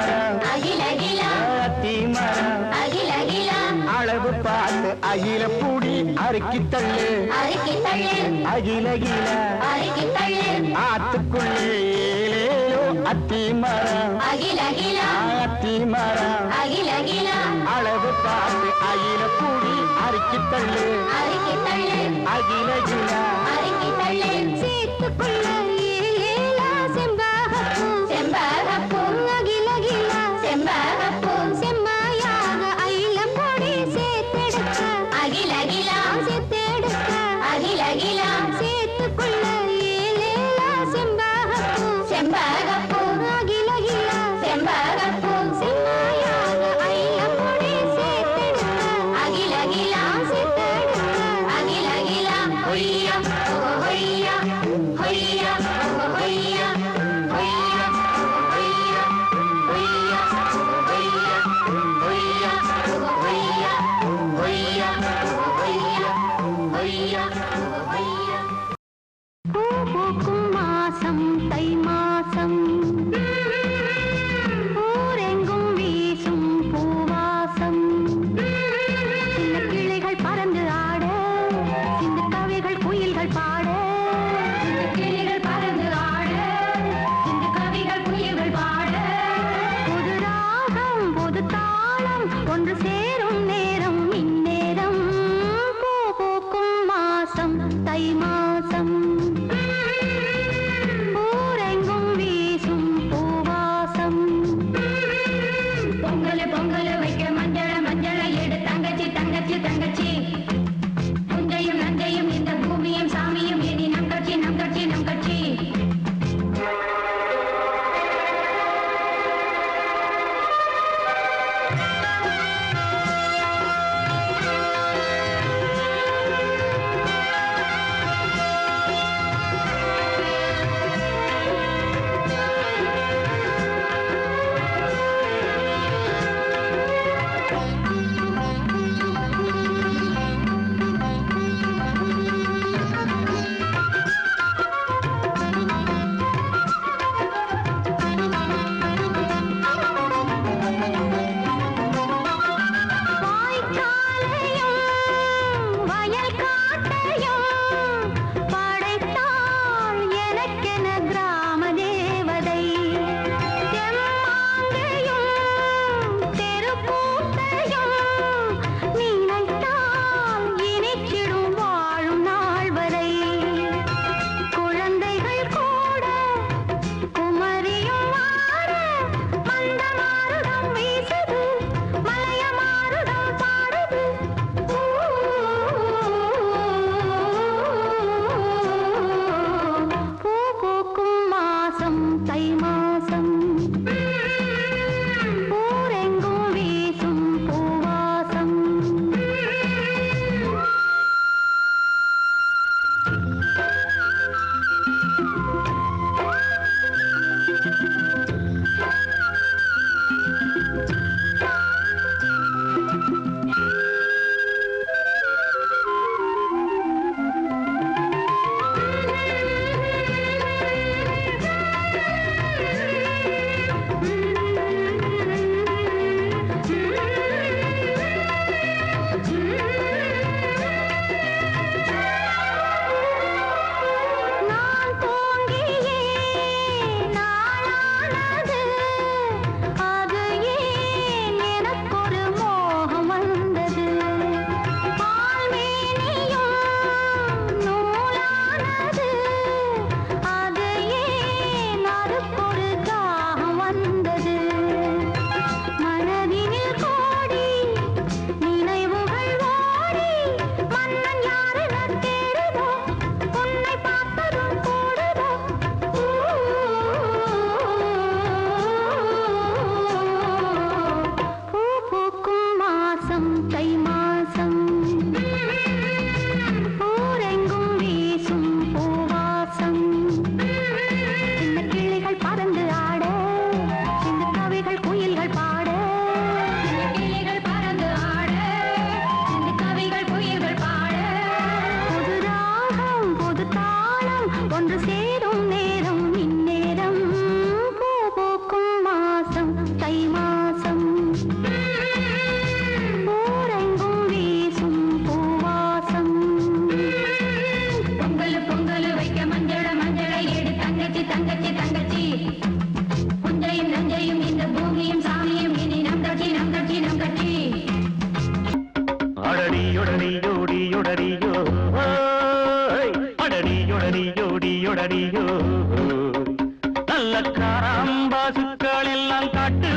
மரம் அத்தி மரம் அளவு பார்த்து அகில பூடி அறுக்கி தள்ளு அகில ஆத்துக்குள்ளே ஏலேலோ அத்தி மரம் அத்தி மரம் அளவு பார்த்து அகில பூடி அறுக்கி தள்ளு அகில சேர்த்துக்குள்ள ஏலேலா செம்பகப்பூ செம்மாயாக அயில பொடி சேர்த்தெடுக்க சேர்த்துக்குள்ள ஏலேலா செம்பகப்பூ செம்பகப்பூ செம்மாயாக அயில பொடி சேர்த்தெடுக்க ஹொய்யா ஹொய்யா ஹொய்யா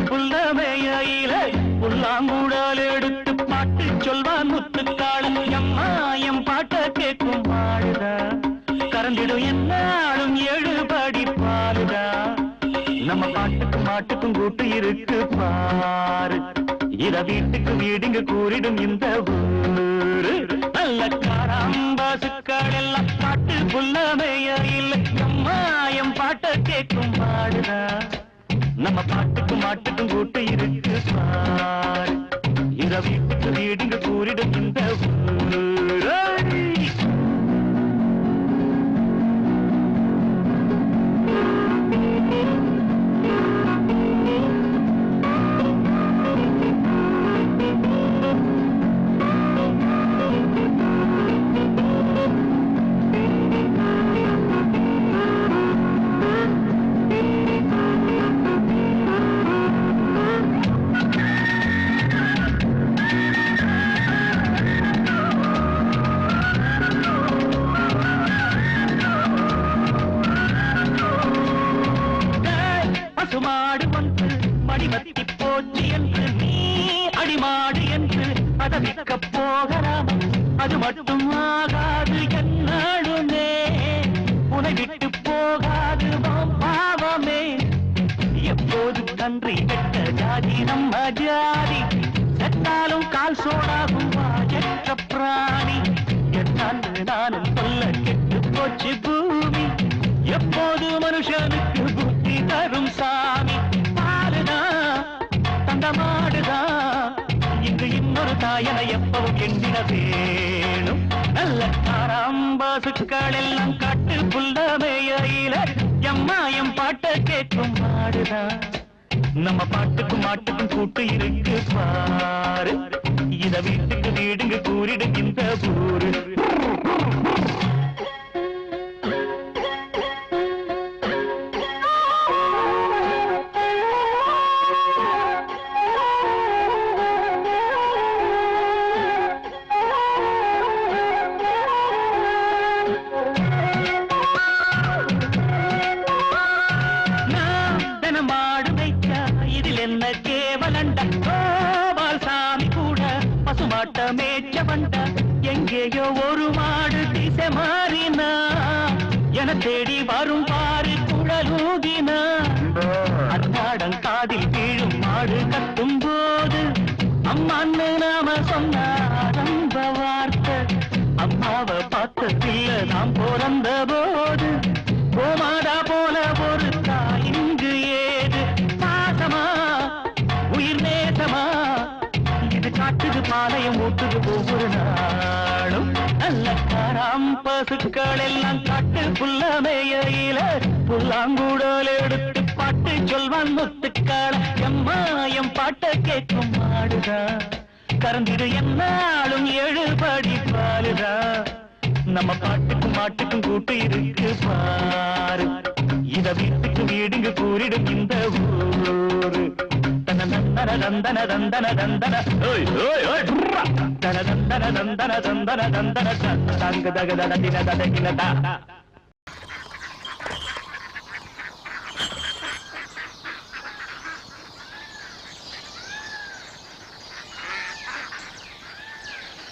புல்லமையில புல்லாங்குழல் எடுத்து பாட்டு சொல்வான் முத்துக்காலம் எம்மாயம் பாட்ட கேட்கும் பாடுதா கறந்திடும் என்னாலும் எழுபடி பாடுதா நம்ம பாட்டுக்கும் மாட்டுக்கும் கூட்டு இருக்கு பாரு இத வீட்டுக்கு வீடுங்க கூறிடும் இந்த ஊரு நல்ல காராம்பாசுக்கள் எல்லாம் பாட்டு புல்லமையில எம்மாயம் பாட்ட கேட்கும் பாடுதா நம்ம பாட்டுக்கும் மாட்டுக்கும் கூட்டு இருக்கு பாரு இத வீட்டுக்கு வீடுங்க கூறிடும் இந்த ஊரு பசுமாடு வந்து மடிவத்தி போச்சு என்று நீ அடிமாடு என்று பதவிக்க போகலாம் அது மட்டும் ஆகாது என்னாலுமே உனை விட்டு போகாது பாவமே எப்போது கன்றி கெட்ட ஜாதி நம்ம ஜாதி செத்தாலும் கால் சோடாகும் வாஜற்ற பிராணி என்னான்னு நானும் சொல்ல கெட்டு போச்சு பூமி எப்போது மனுஷனுக்கு புத்தி தரும் சாமி பாருதான் தந்த மாடுதான் இங்கு இன்னொரு தாயனை எப்பவும் எண்ணிட வேணும் நல்ல காராம்பாசுக்கள் எல்லாம் காட்டு புல்லமையில எம்மாயம் பாட்ட கேட்கும் மாடுதான் நம்ம பாட்டுக்கும் மாட்டுக்கும் கூட்டு இருக்கு பாரு இத வீட்டுக்கு வீடுங்க கூறிடு இந்த ஊரு எங்கேயோ ஒரு மாடு திசை மாறினா என தேடி வரும் பாரு குழலூதினா அன்னாடம் காதில் கீழும் மாடு கட்டும் போது அம்மான்னு நாம சொன்ன ஆரம்ப வார்த்தை அம்மாவை பார்த்ததில்ல நாம் பிறந்த போது கோமாதா போல ஒரு தாய் இங்கு ஏது பாசமா உயிர் நேசமா இது காட்டுது பாளையம் ஊட்டுது ஒவ்வொரு நாளும் நல்ல காராம்பசுக்கள் எல்லாம் காட்டு புல்லமையில புல்லாங்குழல் எடுத்து பாட்டு சொல்வான் முத்துக்கால எம்மாயம் பாட்ட கேட்கும் மாடுதா கறந்திடு என்னாலும் எழுபடி பாலுதா நம்ம பாட்டுக்கும் மாட்டுக்கும் கூட்டு இருக்கு பாரு இத வீட்டுக்கு வீடுங்க கூறிடும் இந்த ஊரு தன தந்தன தந்தன தந்தன ஓய் ஓய் ஓய் தன தந்தன தந்தன தந்தன தந்தன தங்க தக தட தின தட கினதா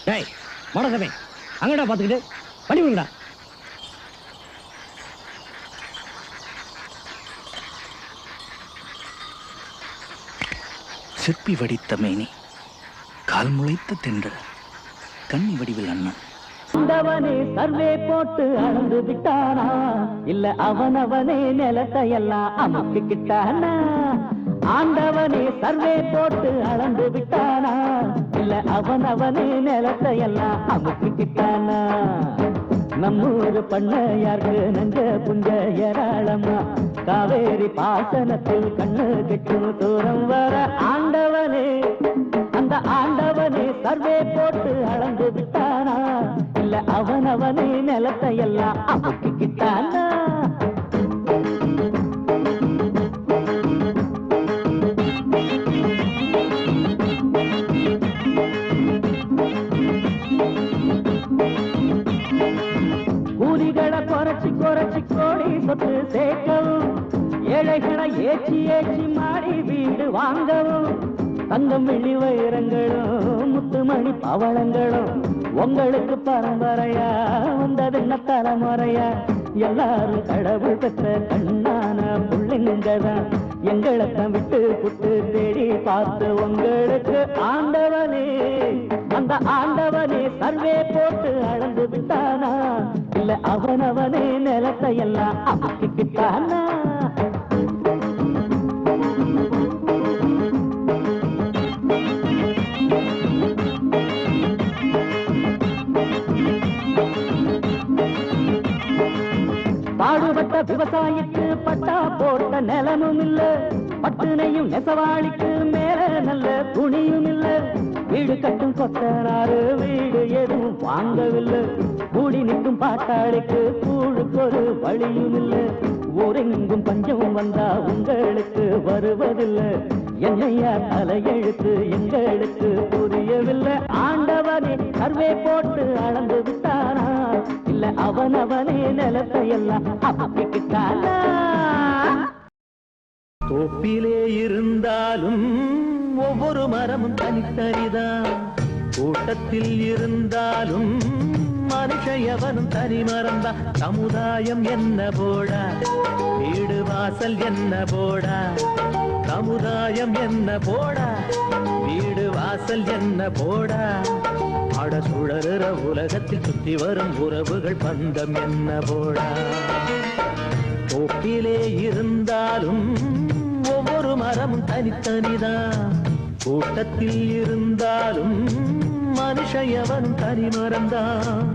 டேய் மோடசமே அங்கடா பாத்துக்கிட்டு பண்ணி விடுடா சிற்பி வடித்த மேனி கால் முளைத்த தென்றல் கண்ணி வடிவில் அண்ணன் ஆண்டவனே சர்வே போட்டு அளந்து விட்டானா இல்ல அவனவனே நிலத்தையெல்லாம் அமுக்கிக்கிட்டானா ஆண்டவனே சர்வே போட்டு அளந்து விட்டானா இல்ல அவனவனே நிலத்தையெல்லாம் அமுக்கிக்கிட்டானா நம்மூரு பண்ணையாருக்கு நஞ்ச புஞ்ச ஏராளமா காவேரி பாசனத்தில் கண்ணு கெட்டும் தூரம் வர ஆண்டவனே அந்த ஆண்டவனே சர்வே போட்டு அளந்து விட்டானா இல்ல அவனவனே நிலத்தையெல்லாம் அமுக்கிக்கிட்டானா கூலிகளை குறைச்சி கோடி சொத்து சேர்க்கவும் ஏழைகளை ஏச்சி மாடி வீடு வாங்கவும் தங்கம் வெள்ளி வைரங்களும் முத்துமணி பவளங்களும் உங்களுக்கு பரம்பரையா வந்ததென்ன தலைமுறையா எல்லாரும் கடவுள் பெற்ற கண்ணான புள்ளிங்கதான் எங்களைத்தான் விட்டு புட்டு தேடி பார்த்து உங்களுக்கு ஆண்டவனே அந்த ஆண்டவனே சர்வே போட்டு அளந்து விட்டானா இல்ல அவனவனே நிலத்தை எல்லாம் அமுக்கிக்கிட்டானா பாடுபட்ட விவசாயிக்கு பட்டா போட்ட நிலமும் இல்ல பட்டுனையும் நெசவாளிக்கு மேல நல்ல துணியும் இல்ல வீடு கட்டும் கொத்தனாரு வீடு எதுவும் வாங்கவில்லை கூடி நிற்கும் பாட்டாளிக்கு கூழுக்கு ஒரு வழியும் இல்ல ஊரெங்கும் பஞ்சம் வந்தா உங்களுக்கு வருவதில்லை என்னையா தலையெழுத்து எங்களுக்கு புரியவில்லை ஆண்டவனே சர்வே போட்டு அளந்து விட்டானா இல்ல அவனவனே நிலத்தை எல்லாம் அமுக்கிக்கிட்டானா தோப்பிலே இருந்தாலும் ஒவ்வொரு மரமும் தனித்தனிதான் கூட்டத்தில் இருந்தாலும் மனுஷயவனும் தனி மரம்தான் சமுதாயம் என்ன போடா வீடு வாசல் என்ன போடா சமுதாயம் என்ன போடா வீடு வாசல் என்ன போடா அட சுழறுற உலகத்தில் சுற்றி வரும் உறவுகள் பந்தம் என்ன போடா தோப்பிலே இருந்தாலும் ஒவ்வொரு மரமும் தனித்தனிதான் கூட்டத்தில் இருந்தாலும் மனுஷயவன் தனி மரம்தான்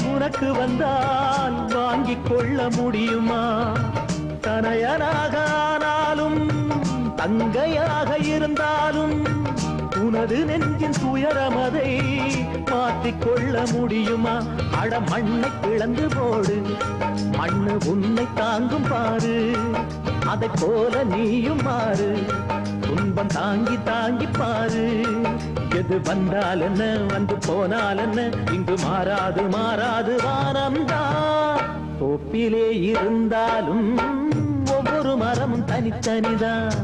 உனக்கு வந்தால் வாங்கிக் கொள்ள முடியுமா தனையனாக ஆனாலும் தங்கையாக இருந்தாலும் உனது நெஞ்சின் துயரமதை மாற்றிக்கொள்ள முடியுமா அட மண்ணை பிளந்து போடு மண்ணு உன்னை தாங்கும் பாரு அதை போல நீயும் மாறு துன்பம் தாங்கி தாங்கி பாரு எது வந்தால் என்ன வந்து போனால் என்ன இங்கு மாறாது மாறாது வானம்தான் தோப்பிலே இருந்தாலும் ஒவ்வொரு மரமும் தனித்தனிதான்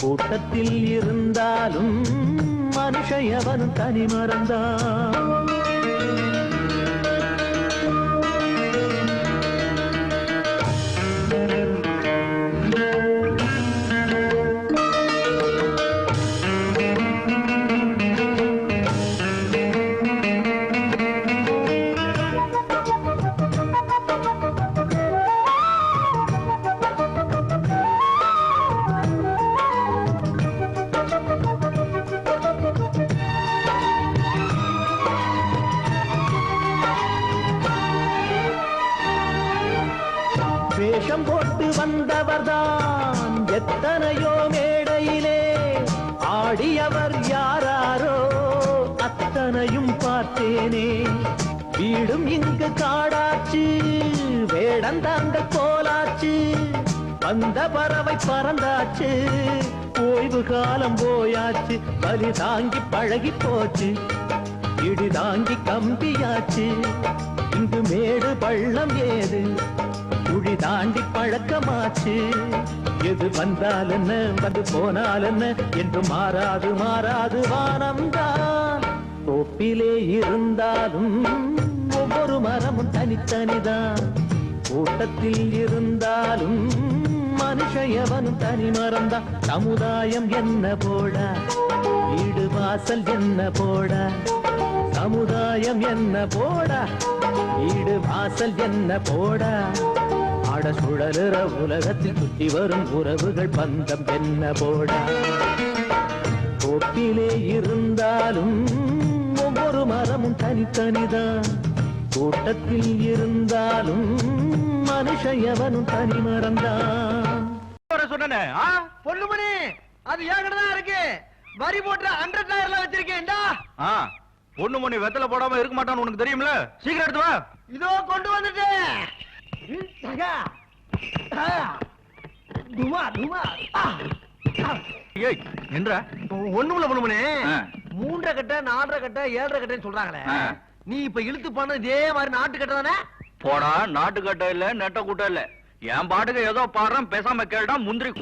கூட்டத்தில் இருந்தாலும் மனுஷயவனும் தனி மரம்தான் வேஷம் போட்டு வந்தவர்தான் எத்தனையோ மேடையிலே ஆடியவர் யாராரோ அத்தனையும் பார்த்தேனே வீடும் இங்கு காடாச்சு வேடந்தாங்க போலாச்சு வந்த பறவை பறந்தாச்சு ஓய்வு காலம் போயாச்சு பலி தாங்கி பழகி போச்சு இடி தாங்கி கம்பியாச்சு இங்கு மேடு பள்ளம் ஏது குழி தாண்டி பழக்கமாச்சு எது வந்தால் என்ன வந்து போனால் என்ன என்று மாறாது மாறாது வானம்தான் தோப்பிலே இருந்தாலும் ஒவ்வொரு மரமும் தனித்தனிதான் கூட்டத்தில் இருந்தாலும் மனுஷயவனும் தனி மரம்தான் சமுதாயம் என்ன போடா வீடு வாசல் என்ன போடா சமுதாயம் என்ன போடா வீடு வாசல் என்ன போடா அட சுழலுற உலகத்தில் சுற்றி வரும் உறவுகள் பந்தம் என்ன போடா தோப்பிலே இருந்தாலும் ஒவ்வொரு மரமும் தனித்தனிதான் கூட்டத்தில் இருந்தாலும் மனுஷன் எவனும் தனி மறந்தான். சொன்னே பொண்ணுமணி அது ஏகதான் இருக்கு வரி போட்டு 100 டயர்ல வச்சிருக்கேன்டா. பொண்ணுமணி வெத்தல போடாம இருக்க மாட்டான்னு உனக்கு தெரியும்ல, சீக்கிரம் எடுத்து வா. இதோ கொண்டு வந்துட்டேன். ஒண்ணுமில்ல பொண்ணுமணி, 3 கட்ட 4 கட்ட 7 கட்டன்னு சொல்றாங்களே, நீ இப்ப இழுத்து பண்ண இதே மாதிரி நாட்டு கட்ட தானே? போடா, நாட்டு கட்ட இல்ல நெட்ட கூட்ட இல்ல, என் பாட்டுக்கு ஏதோ பாடுறேன், பேசாம கேட்டா முந்திரி.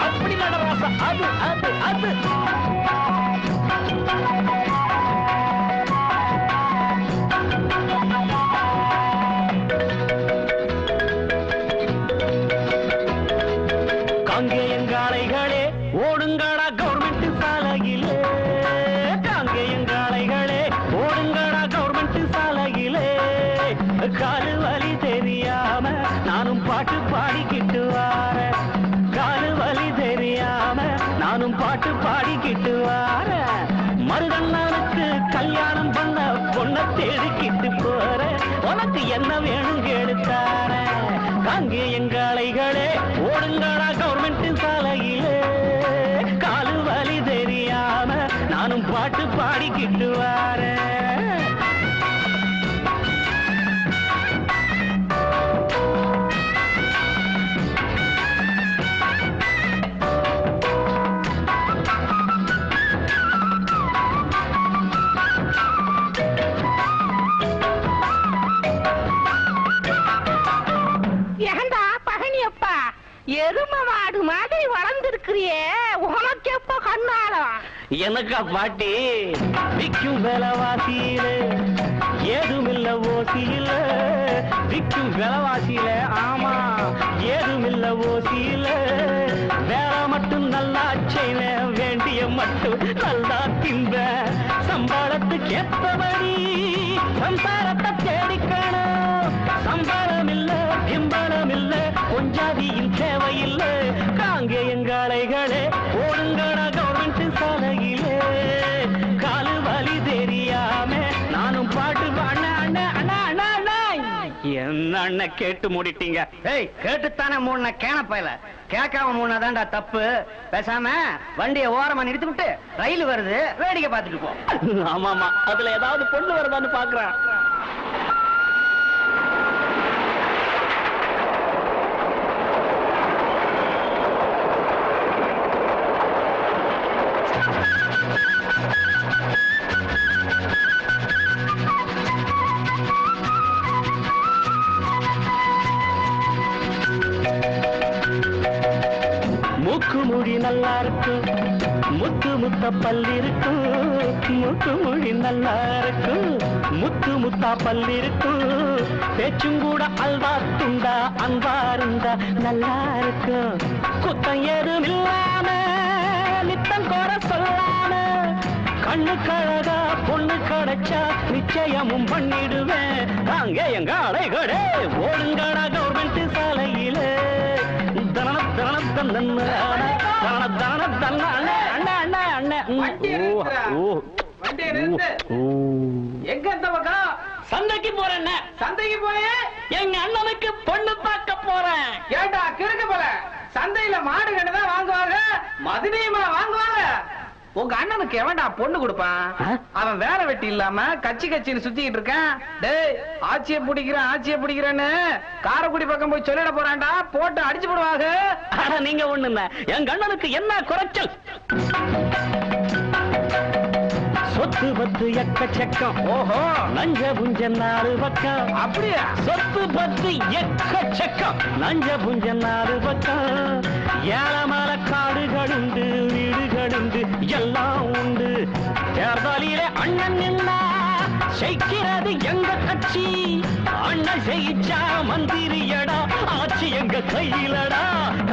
அப்படி நடராசா, அது அது அது காங்கேயங்காளைகளே ஓடுங்கடா கவர்மெண்ட் சாலையிலே, காங்கேயங்காளைகளே ஓடுங்கடா கவர்மெண்ட் சாலையிலே, காலு வலி தெரியாம நானும் பாட்டு பாடிக்கிட்டு வார, காலு வலி தெரியாம நானும் பாட்டு பாடிக்கிட்டு வார, மருதண்ணனுக்கு கல்யாணம் பண்ண பொண்ண தேடிக்கிட்டு போற, உனக்கு என்ன வேணும் கேடுத்தார, காங்கேயங்காளைகளே ஓடுங்கடா கவர்மெண்ட் சாலையிலே, காலு வலி தெரியாம நானும் பாட்டு பாடிக்கிட்டு வார. எரும மாடு மாதிரி வளர்ந்திருக்கிறியே, உனக்கு எப்ப கண்ணாலம்? எனக்கா பாட்டி விக்கும் விலைவாசியில ஏதுமில்ல ஓசியில, விக்கும் விலைவாசியில ஆமா ஏதுமில்ல ஓசியில, வேலை மட்டும் நல்லா செய்வ, வேண்டிய மட்டும் நல்லா திம்ப, சம்பளத்துக்கு ஏத்தபடி சம்சாரத்தை தேடிக்கணும், சம்பளம் இல்ல கிம்பளம் இல்ல கொஞ்சாதியும் தேவையில்லை, காங்கேயங்காளைகளே ஓடுங்கடா கவர்மெண்ட் சாலையிலே, காலு வலி தெரியாம நானும் பாட்டு என்ன அண்ணன் கேட்டு மூடிட்டீங்க? கேட்டுத்தானே மூணு கேன பயல கேட்காம மூணாதான்டா தப்பு. பேசாம வண்டியை ஓரமா நிறுத்தி விட்டு ரயில் வருது வேடிக்கை பார்த்துட்டு போ. ஆமாமா, அதுல ஏதாவது பொண்ணு வருதான்னு பாக்குறேன். மூக்கு மொழி நல்லா இருக்கும், முத்து முத்த பல்லு இருக்கும். மூக்கு மொழி நல்லா இருக்கும், முத்து முத்தா பல்லு இருக்கும். பேச்சும் கூட அல்வா துண்டா அன்பா இருந்தா நல்லா இருக்கும். குத்தம் ஏதும் இல்லாம நித்தம் கூட சொல்லாம கண்ணு கழகா பொண்ணு கிடைச்சா நிச்சயமும் பண்ணிடுவேன். அங்கே எங்க அடைகளே ஓடுங்கடா கவர்மெண்ட் சாலையிலே. எங்க இந்த பக்கம்? சந்தைக்கு போறேன். சந்தைக்கு போய் எங்க அண்ணனுக்கு பொண்ணு பார்க்க போறேன். ஏண்டா கிறுக்கு போல, சந்தையில மாடு கண்டுதான் வாங்குவாங்க, மதுரையுமா வாங்குவாங்க? உங்க அண்ணனுக்கு எவன்டா பொண்ணு கொடுப்பான்? அவன் வேலை வெட்டி இல்லாம கட்சி கட்சின்னு சுத்திக்கிட்டு இருக்கான். டேய், ஆட்சியை பிடிக்கிறேன்னு காரைக்குடி பக்கம் போய் சொல்லிட போறான்டா, போட்டு அடிச்சு போடுவாங்க. நீங்க ஒண்ணுங்க, எங்க அண்ணனுக்கு என்ன குறைச்சல்? சொத்து பத்து எக்கச்சக்கம். ஓஹோ, லஞ்ச புஞ்ச 4 பக்கம். அப்படியா? சொத்து பத்து எக்கச்சக்கம், லஞ்ச புஞ்ச 4 பக்கம். ஏழமல காடுகள் உண்டு, வீடுகள் உண்டு, எல்லாம் உண்டு. தேர்தலிலே அண்ணன் நின்னா ஜெயிக்கிறது எங்க கட்சி. அண்ணன் ஜெயிச்சா மந்திரியடா, ஆட்சி எங்க கையிலடா.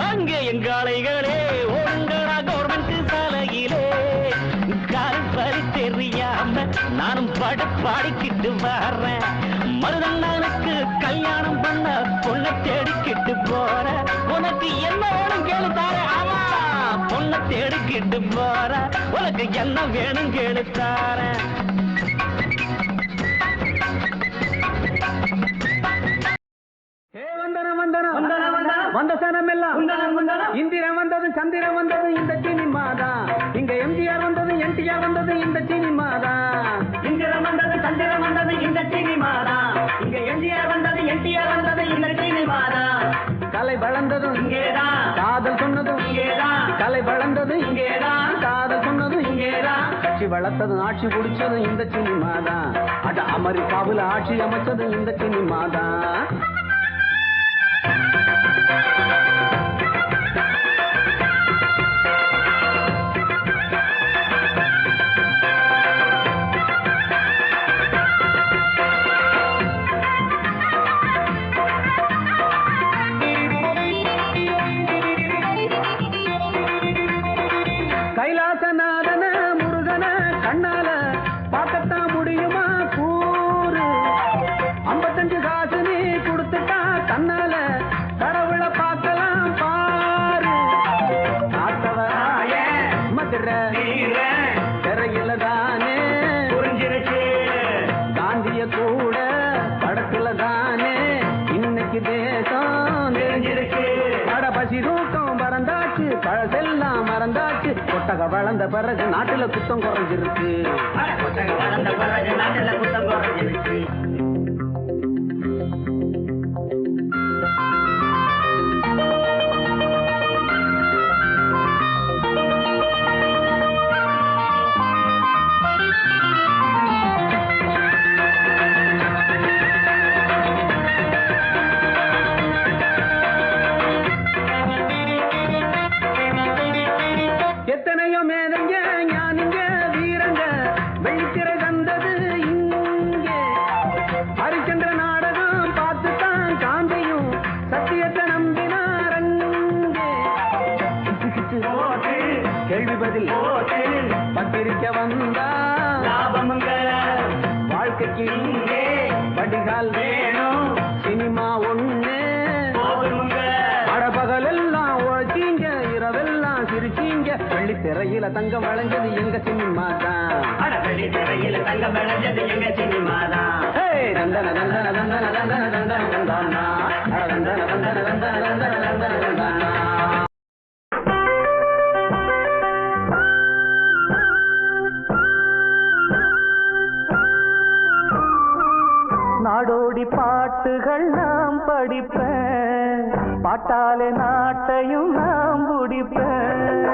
அங்கே எங்க அலைகளே ஓடுங்கடா கவர்மெண்ட் சாலையிலே. கால்பறி தெரியாம நானும் பாடிக்கிட்டு வர்றேன். மருதண்ணனுக்கு கல்யாணம் பண்ண பொண்ணை தேடிக்கிட்டு போற. உனக்கு என்ன வேணும் கேளு தாரே. ஆமா, பொண்ணை தேடிக்கிட்டு போற. உனக்கு என்ன வேணும் கேளு தாரேன். வந்த சனம் எல்லாம் இந்திரன் வந்தது, சந்திரன் வந்தது, இந்த சினிமா தான். இங்க எம்ஜிஆர் வந்தது, என்டிஆர் வந்தது, இந்த சினிமா தான். இந்திரன் வந்தது, சந்திரன் வந்தது, இந்த சினிமா தான். இங்க எம்ஜிஆர் வந்தது, என்டிஆர் வந்தது, இந்த சினிமா தான். கலை வளர்ந்ததும் இங்கேதான், காதல் சொன்னதும் இங்கேதான். கலை வளர்ந்தது இங்கேதான், காதல் சொன்னதும் இங்கேதான். கட்சி வளர்த்ததும் ஆட்சி பிடிச்சதும் இந்த சினிமா தான். அட அமெரிக்காவில் ஆட்சி அமைச்சதும் இந்த சினிமா தான். கைலாசநாதன முருகன கண்ணால பார்க்கத்தான் முடியுமா கூறு. 55 காசு நீ கொடுத்துட்டா கண்ணால கடவுள பார்க்கலாம் பாரு. காத்தவராய மதுரை திரையில தானே புரிஞ்சிருச்சு. காந்திய கூட படத்துல தானே இன்னைக்கு தேசம் தெரிஞ்சிருச்சு. பசி தூக்கம் பறந்தாச்சு, பழசெல்லாம் மறந்தாச்சு. கொட்டக வளர்ந்த பிறகு நாட்டுல குத்தம் குறைஞ்சிருக்கு. கொட்டக வளர்ந்த பிறகு நாட்டுல குத்தம் குறைஞ்சிருக்கு. எத்தனையோ மேதைங்க ஞானிங்க வீரங்க வெள்ளித்திரை தந்தது இங்கே. ஹரிச்சந்திர நாடகம் பார்த்துத்தான் காந்தையும் சத்தியத்தை நம்பினாரங்கே. கேள்வி பதில் பத்திரிக்கை வந்தா லாபமுங்க. வாழ்க்கைக்கு இங்கே வடிகால் வேணும், சினிமா ஒண்ணு பகலெல்லாம் உழைச்சீங்க, இரவெல்லாம் சிரிச்சீங்க. வெள்ளித்திரையில தங்கம் வளைஞ்சது எங்க சினிமா தான். வெள்ளித்திரையில தங்கம் வளைஞ்சது எங்க சினிமா தான். தந்தன தந்தன தந்தன தந்தன தந்தன தந்தன தந்தன தந்தன தந்தன தந்தன தந்தன தந்தன நாடோடி பாட்டுகள் நாம் படிப்பேன், பாட்டாலே நாட்டையும் நாம் முடிப்பேன்.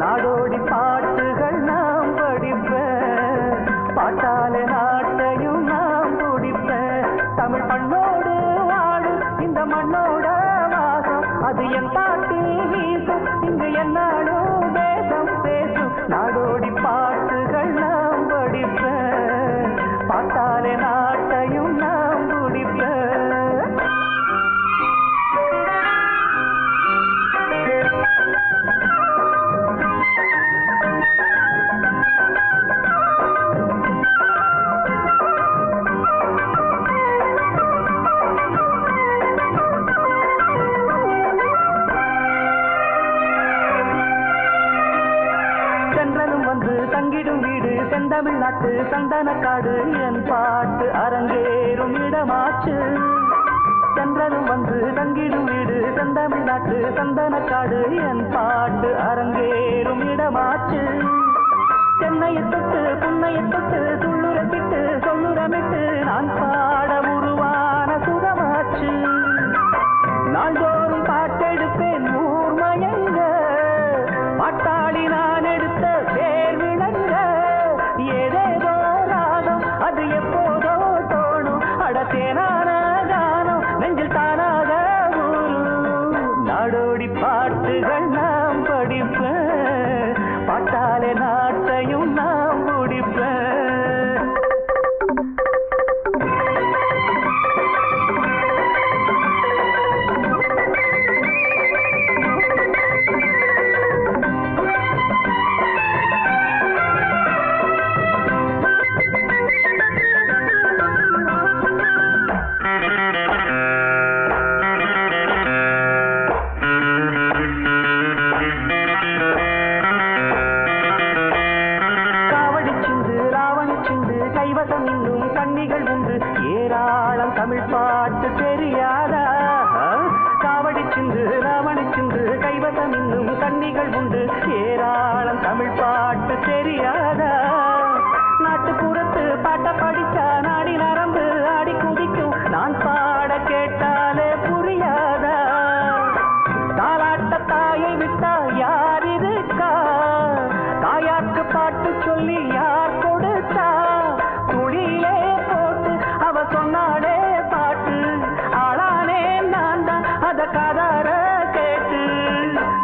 நாடோடி பாட்டுகள் நாம் படிப்பேன், பாட்டாலே நாட்டையும் நாம் முடிப்பேன். தமிழ் பண்ணோடு வாழும் இந்த மண்ணோட வாசம், அது என் பாட்டில் வீசும், இங்கு என்னாலும் தேசம் பேசும். நாடோடி பாட்டுகள் நாம் படிப்பேன், பாட்டாலே நாட்டையும் நாம் முடிப்பேன். தங்கிடும் வீடு செந்தமிழ்நாட்டு சந்தனக்காடு, என் பாட்டு அரங்கேறும் இடமாச்சு. சென்றதும் வந்து தங்கிடும் வீடு செந்தமிழ்நாட்டு சந்தனக்காடு, என் பாட்டு அரங்கேறும் இடமாச்சு. சென்னையை தொட்டு புன்னையை தொட்டு துள்ளுரப்பிட்டு சொல்லுரமிட்டு நான் பாட உருவான சுகமாச்சு. நாள்தோறும் பாட்டெடுப்பேன் ஊர்மயங்க, பாட்டாளி நான் எடுத்த சேர்விளங்க. ஏதேதோ ராகம் அது எப்போதோ தோணும், அடத்தேனான கானம் நெஞ்சில் தானாக ஊரும். நாடோடி பாட்டுகள் நாம் படிப்பேன், பாட்டாலே நாட்டையும் நாம் முடிப்பேன். தமிழ் பாட்டு தெரியாதா? காவடி சிந்து ராவணி சிந்து கைவசம் இன்னும் கன்னிகள் உண்டு, ஏராளம் தமிழ் பாட்டு தெரியாதா? நாட்டுப்புறத்து பாட்ட படிச்சா நாடி நரம்பு ஆடி குதிக்கும், நான் பாட கேட்டாலே புரியாதா? தாலாட்ட தாயை விட்டா யார் இருக்கா? தாயாருக்கு பாட்டு சொல்லி யார் கொடுத்தா? துளியிலே போட்டு அவ சொன்னாலே பாட்டு, ஆளானே நான் தான் அத காதார கேட்டு.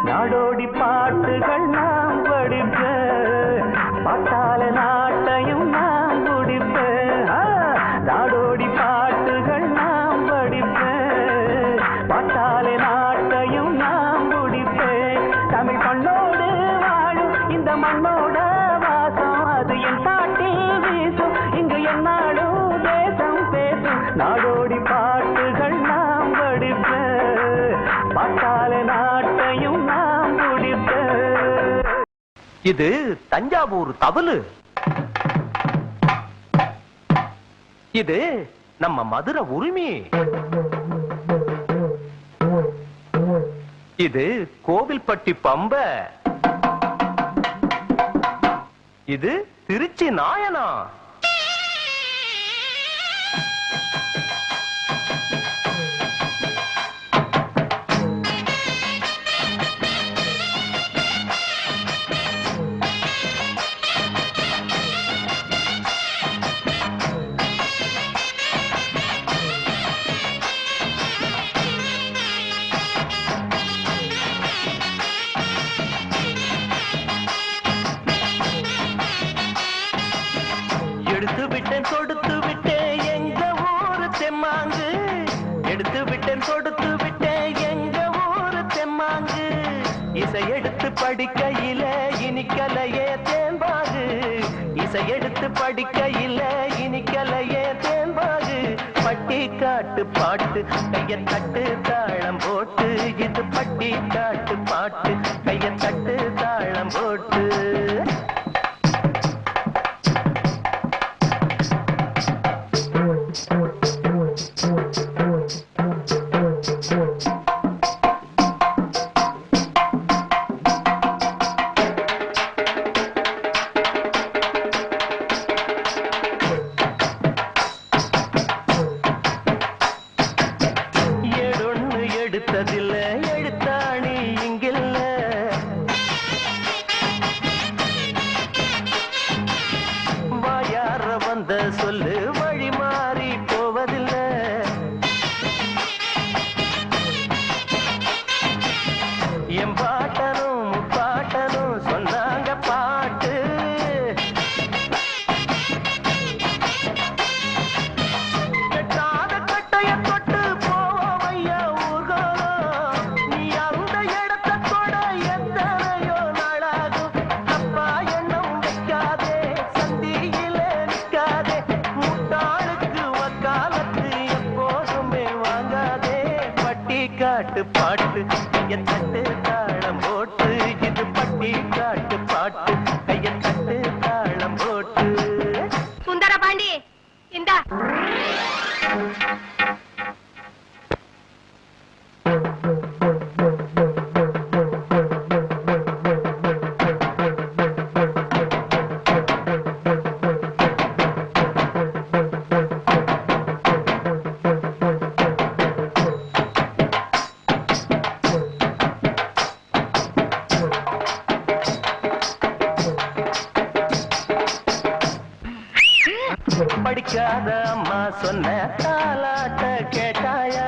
நாடோடி பாட்டுகள் நாம் படிப்பேன், பாட்டால நாட்டையும் நாம் முடிப்பேன். நாடோடி பாட்டுகள் நாம் படிப்பேன், பாட்டாலே நாட்டையும் நாம் முடிப்பேன். தமிழ் பண்ணோடு வாழும் இந்த மண்ணோட வாசம், அது என் பாட்டில் வீசும், இங்கு என்னாலும் தேசம் பேசும். நாடோடி பாட்டுகள் நாம் படிப்பேன், பாட்டாலே நாட்டையும் நாம் முடிப்பேன். இது தஞ்சாவூர் தவளு, இது நம்ம மதுரை உரிமை, இது கோவில்பட்டி பம்ப, இது திருச்சி நாயனா. எடுத்து விட்டேன் கொடுத்து விட்டேன் எங்க ஊரு தெம்மாங்கு, எடுத்து விட்டேன் கொடுத்து விட்டேன் எங்க ஊரு தெம்மாங்கு. இசை எடுத்து படிக்கையில இனிக்கலையே தேம்பாகு, இசை எடுத்து படிக்கையில இனிக்கலையே தேம்பாகு. பட்டி காட்டு பாட்டு கைய தட்டு தாளம் போட்டு, இது பட்டி காட்டு பாட்டு கைய தட்டு தாளம் போட்டு. போட்டு கைய தட்டு தாளம் போட்டு இது பட்டி காட்டு பாட்டு கைய தட்டு தாளம் போட்டு சுந்தர பாண்டி இந்தா படிக்காத அம்மா சொன்ன தாலாட்ட கேட்டாயா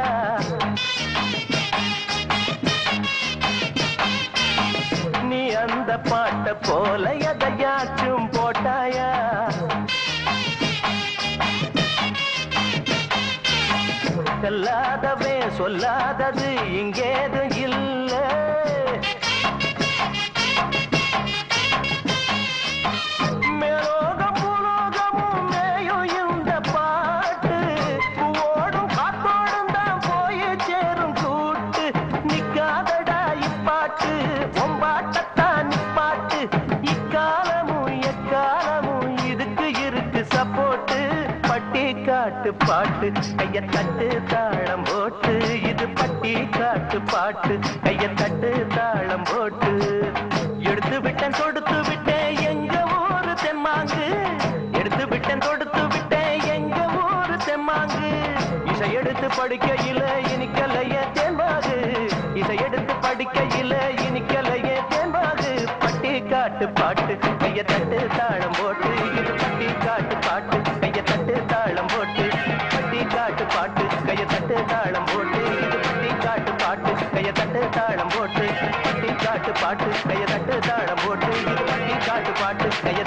நீ அந்த பாட்ட போல எதையாச்சும் போட்டாயா சொல்லாதவே சொல்லாதது இங்கேது இல்ல பாட்டு கைய தட்டு தாளம் போட்டு இது பட்டி காட்டு பாட்டு கைய தட்டு தாளம் போட்டு எடுத்து விட்டேன் தொடுத்து விட்டேன் எங்க ஊரு தெம்மாங்கு எடுத்து விட்டேன் தொடுத்து விட்டேன் எங்க ஊரு தெம்மாங்கு இசை எடுத்து படிக்கையில இனிக்கலைய தேம்பாகு இசை எடுத்து படிக்கையில இனிக்கலைய தேம்பாகு பட்டி காட்டு பாட்டு கைய தட்டு தாளம் போட்டு இது பட்டி காட்டு பாட்டு கைய தட்டு தாளம் போட்டு காட்டு பாட்டு கைய தட்டு தாளம் போட்டு இது பட்டி காட்டு பாட்டு கைய தட்டு தாளம் போட்டு பட்டி காட்டு பாட்டு கைய தட்டு தாளம் போட்டு இது பட்டி காட்டு பாட்டு கைய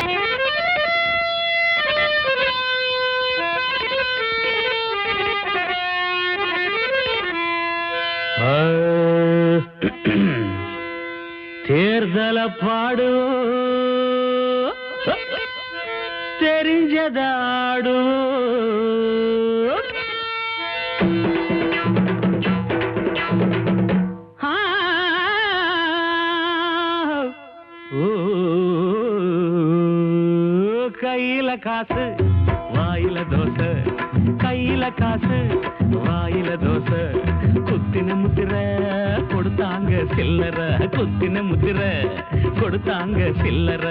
தேர்தல பாடு தெரிஞ்சதாடு கையில காசு வாயில தோசை கையில காசு வாயில தோசை குத்தின முத்திர கொடுத்தாங்க சில்லற குத்தின முத்திர கொடுத்தாங்க சில்லற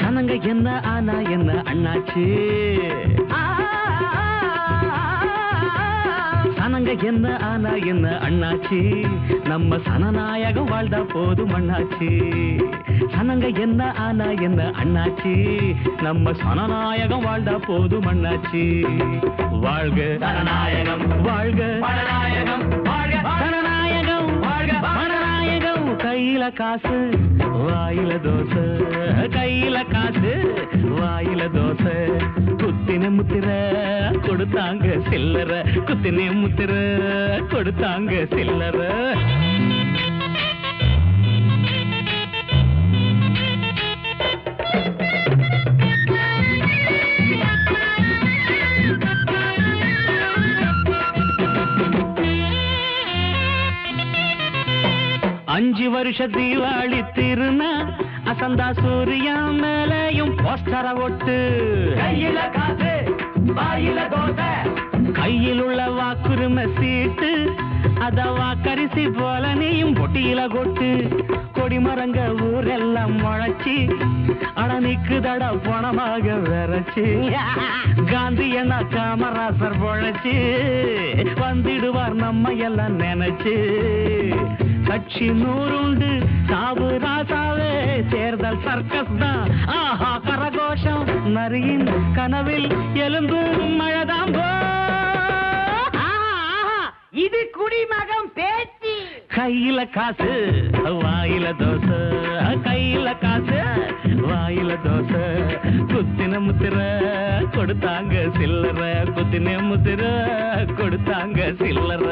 சனங்க என்ன ஆனா என்ன அண்ணாச்சு சனங்க என்ன ஆனா என்ன அண்ணாச்சி நம்ம சனநாயகம் வாழ்ந்தா போதும் அண்ணாச்சி சனங்க என்ன ஆனா என்ன அண்ணாச்சி நம்ம சனநாயகம் வாழ்ந்தா போதும் அண்ணாச்சி வாழ்க சனநாயகம் வாழ்க பணநாயகம் வாழ்க சனநாயகம் வாழ்க பணநாயகம் கையில காசு வாயில தோசை கையில காசு வாயில தோசை குத்தின முத்திர கொடுத்தாங்க சில்லற குத்தின முத்திர கொடுத்தாங்க சில்லற அஞ்சு வருஷ தீபாவளி திருநா அசந்தா சூரியா மேலையும் போஸ்டர ஒட்டு கையில காசு வாயில தோசை கையில் உள்ள வாக்குரிமை சீட்டு அத வாக்கரிசி போல நீயும் பொட்டியில கொட்டு கொடிமரங்க ஊரெல்லாம் முளைச்சி அடனிக்கு தட பணமாக விரைச்சு காந்தி என்ன காமராசர் பொழைச்சு வந்திடுவார் நம்ம எல்லாம் நினைச்சு கட்சி நூறுண்டு சாவு ராசாவே தேர்தல் சர்க்கஸ் தான் ஆஹா கரகோஷம் நரியின் கனவில் எலும்பு மழைதான் இது குடிமகம் பேச்சு கையில காசு வாயில தோசை கையில காசு வாயில தோசை குத்தின முத்திர கொடுத்தாங்க சில்லற குத்தின முத்திர கொடுத்தாங்க சில்லற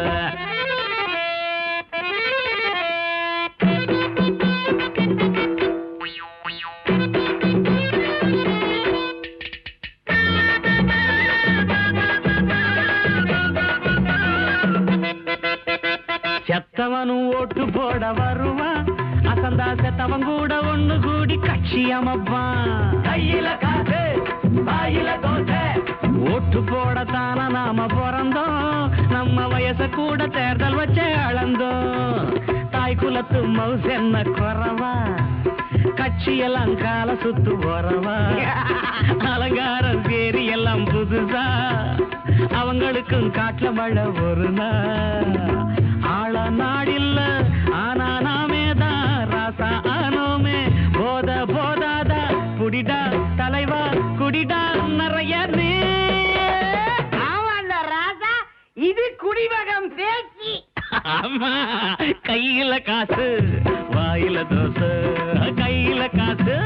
ஓட்டு போட வருவான் அசந்தா செத்தவன் கூட ஒண்ணு கூடி கட்சி அமைப்பான் கையில காசு வாயில தோசை ஓட்டு போடத்தான நாம பிறந்தோம் நம்ம வயச கூட தேர்தல் வச்சே அளந்தோம் தாய் குலத்து மவுஸ் என்ன குறவா கட்சியெல்லாம் கால சுத்து போறவா அலங்காரம் சேரி எல்லாம் புதுசா அவங்களுக்கும் காட்டுல மழை ஒரு நாள் ஆள நாடில்ல ஆனா நாமே தான் ராசா ஆனோமே போத போதாதா புடிடா தலைவா குடிடா நிறைய நீ ஆமாண்ட ராசா இது குடிமகம் பேச்சு ஆமா கையில காசு வாயில தோசை கையில காசு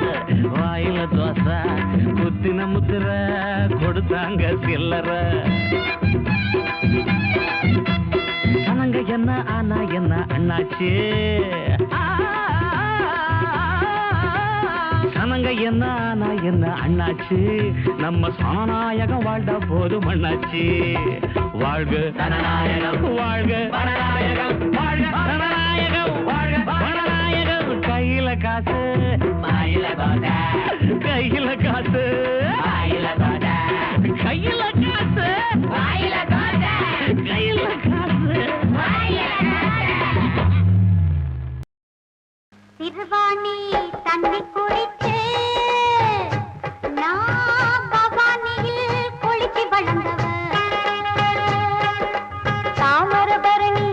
வாயில தோசை குத்தின முத்திர கொடுத்தாங்க சில்லற சனங்க என்ன ஆனா என்ன அண்ணாச்சு சனங்க என்ன ஆனா என்ன அண்ணாச்சு நம்ம சனநாயகம் வாழ்ந்த போதும் அண்ணாச்சு வாழ்க சனநாயகம் வாழ்க பணநாயகம் வாழ்க சனநாயகம் வாழ்க பணநாயகம் கையில காசு வாயில தோசை கையில காசு வாயில தோசை கையில காசு வாயில தோசை கையில காசு வாயில திருவாணி தண்ணி குடிச்சு நான் பவானியில் குளிச்சு வளர்ந்தவ தாமரபரணி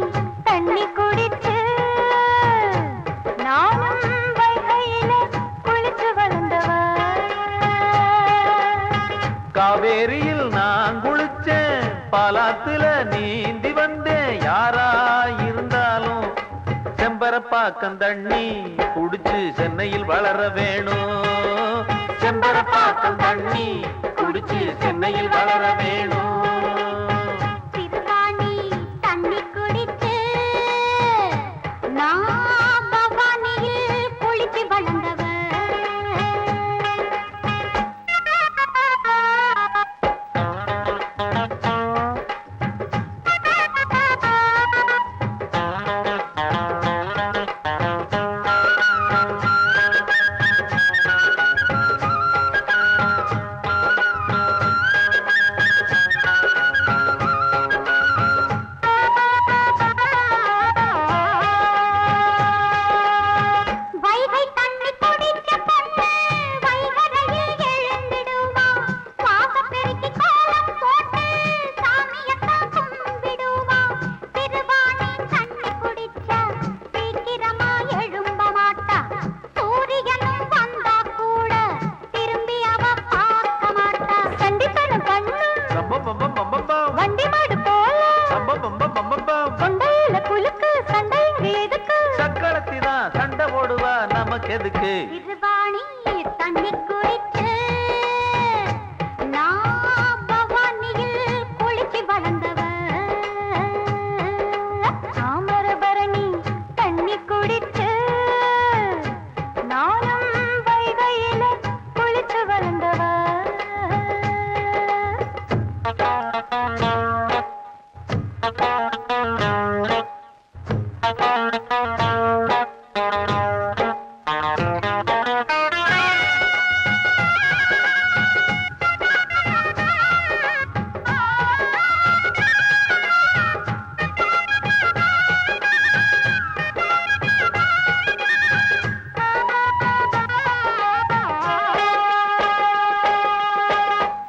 தண்ணி குடிச்சு நானும் வைகையில குளிச்சு வளர்ந்தவ காவேரியில் நான் குளிச்சேன் பாலாத்துல நீந்தி வந்தேன் யாரா இருந்தாலும் செம்பரப்பாக்கம் தண்ணி குடிச்சு சென்னையில் வளர வேணும் செம்பரப்பாக்கம் தண்ணி குடிச்சு சென்னையில் வளர வேணும் திருவாணி தண்ணி குடிச்சு நான் பவானியில் குளிச்சு வளர்ந்தவ வைகை தண்ணி குடிச்ச பொண்ணு வைகரையில் எழுந்திடுமா வாசப் பெருக்கி கோலம் போட்டு சாமியத்தான் கும்பிடுமா திருவாணி தண்ணி குடிச்ச சீக்கிரமா எழும்ப மாட்டா சூரியனும் வந்தா கூட திரும்பி அவ பார்க்க மாட்டா சண்டித்தனம் பண்ணும் வண்டி மாடு போல கொண்டையில குலுக்கு சண்டை எதுக்கு சக்களத்திதான் சண்டை போடுவா நமக்கு எதுக்கு திருவாணி தண்ணி குடிச்சு நான் பவானியில் குளிச்சு வளர்ந்தவ தாமரபரணி தண்ணி குடிச்சு நானும் வைகையில குளிச்சு வளர்ந்தவ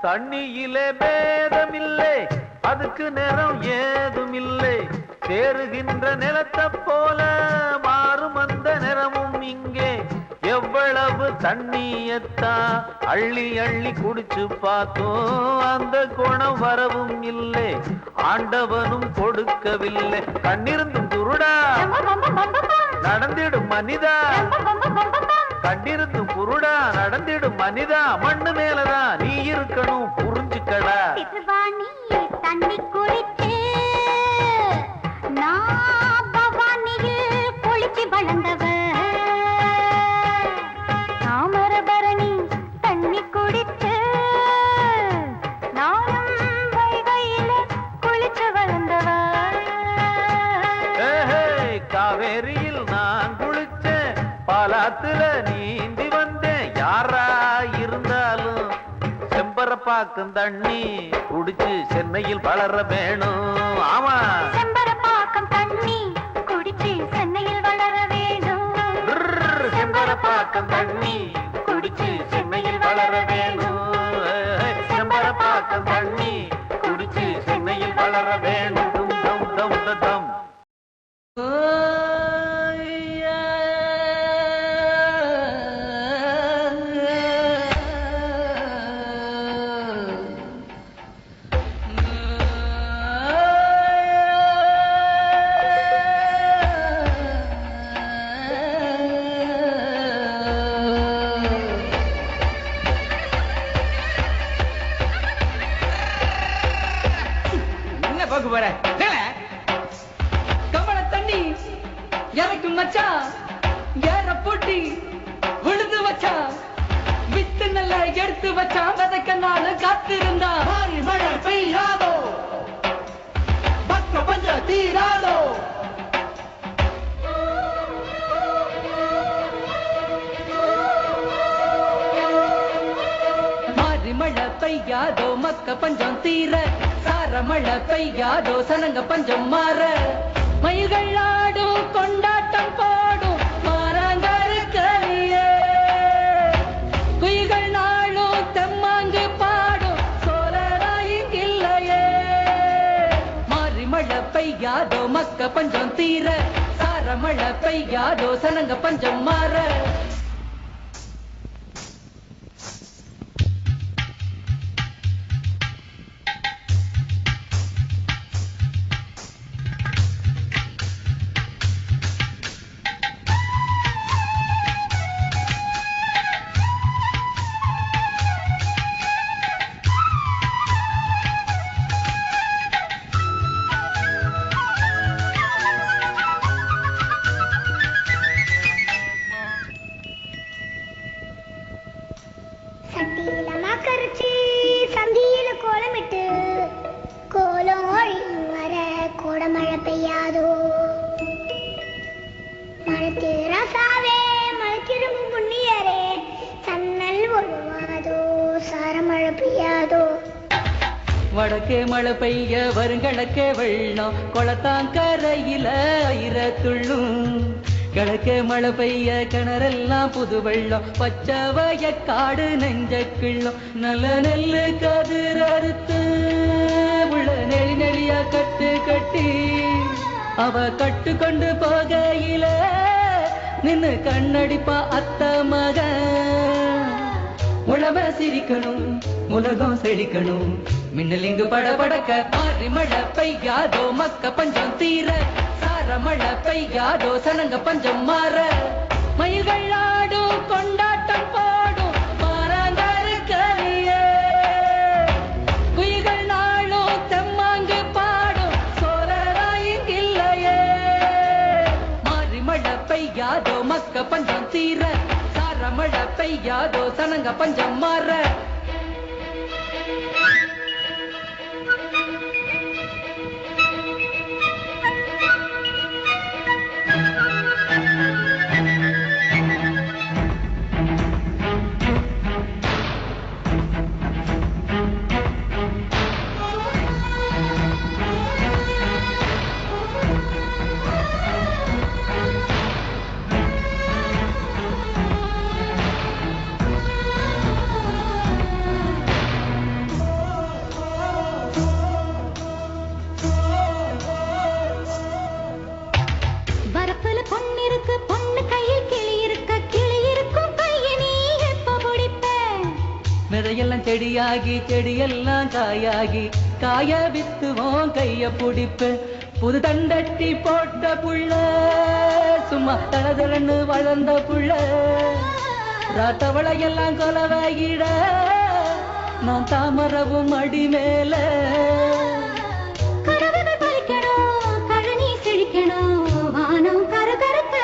தண்ணியிலே பேதமில்லை அதுக்கு நிறம் ஏதுமில்லை சேருகின்ற நிலத்தை போல மாறும் அந்த நிறமும் இங்கே எவ்வளவு தண்ணியத்தான் அள்ளி அள்ளி குடிச்சு பார்த்தோம் அந்த குணம் வரவும் இல்லை ஆண்டவனும் கொடுக்கவில்லை கண்ணிருந்தும் குருடா நடந்திடும் மனிதா கண்ணிருந்தும் குருடா நடந்திடும் மனிதா மண்ணு மேலதான் நீ இருக்கணும் புரிஞ்சுக்கடா திருவாணி தண்ணி குடிச்சு நான் பவானியில் குளிச்சு வளர்ந்தவ தாமரபரணி தண்ணி குடிச்சு நானும் வைகையில குளிச்சு வளர்ந்தவ காவேரி பாலாத்துல நீந்தி வந்தேன் யாரா இருந்தாலும் செம்பரப்பாக்கும் தண்ணி குடிச்சு சென்னையில் வளர வேணும். ஆமா, செம்பரப்பாக்கம் தண்ணி குடிச்சு சென்னையில் வளர வேண்டும். செம்பரப்பாக்கம் தண்ணி குடிச்சு சென்னையில் வளர வேணும். செம்பரப்பாக்கம் தண்ணி குடிச்சு சென்னையில் வளர வேணும். தம் தம் தம் தம். கமல தண்ணி எனக்கு மச்சா ஏற போட்டி விழுந்து வச்சா வித்து நல்லா எடுத்து வச்சா வதக்க நாள் காத்திருந்தா மழை பெய்யாதோ பக்க பஞ்ச தீராதோ. மாறி மழை பெய்யாதோ மக்க பஞ்சம் தீர சார மழை பெய்யாதோ சனங்க பஞ்சம் மாற மயில்கள் ஆடும் கொண்டாட்டம் போடும் மாறாங்கருக்கலியே குயில்கள் நாளும் தெம்மாங்கு பாடும் சோழராயில்லையே. மாறி மழை பெய்யாதோ மக்க பஞ்சம் தீர சார மழை பெய்யாதோ சனங்க பஞ்சம் மாற. வடக்கே மழை பெய்ய வருங்கடக்கே வெள்ளம் கொளத்தாங்கரையில ஐரத்துள்ளும். கிழக்கே மழை பெய்ய கிணறெல்லாம் புது வெள்ளம் பச்சை வயக்காடு நெஞ்சக்கிள்ளம். நல்ல நெல்லு கதிர் அறுத்து உள்ள நெளி நெளியா கட்டு கட்டி அவ கட்டு கொண்டு போகையில நின்னு கண்ணடிப்பா அத்த மகன். உழவ சிரிக்கணும் உலகம் செழிக்கணும் மின்னலிங்கு படபடக்க. மாறி மழை பெய்யாதோ மக்க பஞ்சம் தீர சார மழை பெய்யாதோ சனங்க பஞ்சம் மாற மயில்கள் ஆடும் கொண்டாட்டம் போடும் மாறாங்கருக்கலியே குயில்கள் நாளும் தெம்மாங்கு பாடும் சோழராயில்லையே. மாறி மழை பெய்யாதோ மக்க பஞ்சம் தீர சார மழை பெய்யாதோ சனங்க பஞ்சம் மாற. விதையெல்லாம் செடியாகி செடியெல்லாம் காயாகி காய வித்துவோம் கைய பிடிப்பு. புது தண்டட்டி போட்ட புள்ள சும்மா தளதளன்னு வளர்ந்த புள்ள ராத்தவளையெல்லாம் கொலவாகிட நான் தாமரவும் அடி மேல.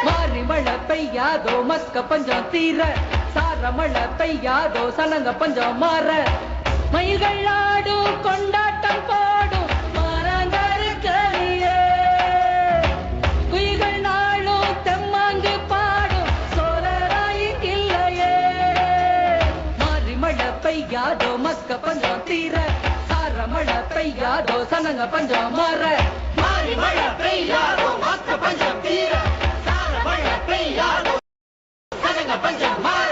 மாறி மழை பெய்யாதோ மக்க பஞ்சம் தீர சார மழை பெய்யாதோ சனங்க பஞ்சம் மாற மயில்கள் ஆடும் கொண்டாட்டம் போடும் மாறாங்கருக்கலியே குயில்கள் நாளும் தெம்மாங்கு பாடும் சோழ மாஸ்க பஞ்சம் தீர சார மழை பெய்யாதோ சனங்க பஞ்சம் மாற மாறி மழை பெய்யாதோ மாஸ்க பஞ்சம் தீர சார மழை பெய்யாதோ சனங்க பஞ்சம் மாற